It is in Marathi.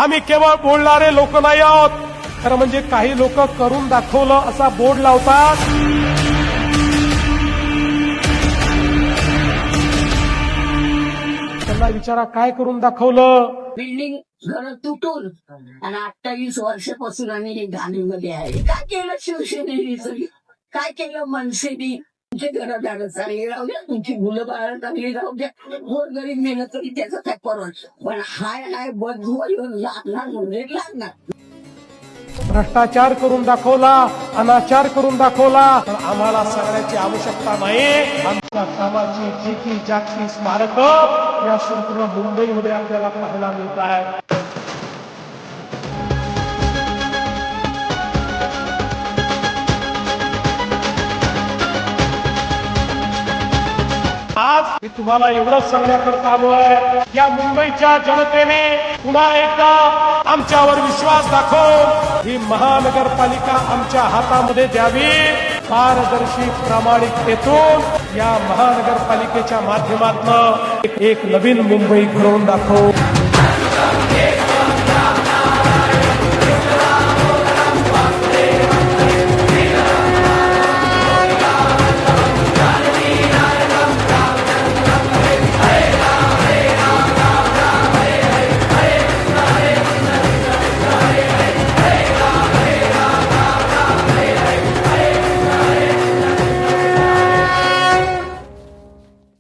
आम्ही केवळ बोलणारे लोक नाही आहोत, खरं म्हणजे काही लोक करून दाखवलं असा बोर्ड लावतात. त्यांना विचारा काय करून दाखवलं. बिल्डिंग घर तुटून आणि 28 वर्षापासून आम्ही घाणीमध्ये आहे. काय केलं शिवसेनेने, काय केलं मनसेने? तुमचे घरदार चांगली राहू द्या, तुमची मुलं बाळ चांगली राहू द्या, गोरगरीब मेलं तरी त्याचा काय परवड. पण हाय बदलून लागणार म्हणजे लागणार. भ्रष्टाचार करून दाखवला, अनाचार करून दाखवला. तर आम्हाला सगळ्याची आवश्यकता नाही. आमच्या कामाची ठेकी जागती स्मारक या संपूर्ण मुंबईमध्ये आपल्याला पाहायला मिळत आहे. आज मी तुम्हाला एवढंच सांगण्याकरता आलोय, या मुंबईच्या जनतेने पुन्हा एकदा आमच्यावर विश्वास दाखवून ही महानगरपालिका आमच्या हातामध्ये द्यावी. पारदर्शी प्रामाणिकतेतून या महानगरपालिकेच्या माध्यमातून एक नवीन मुंबई घडवून दाखवू.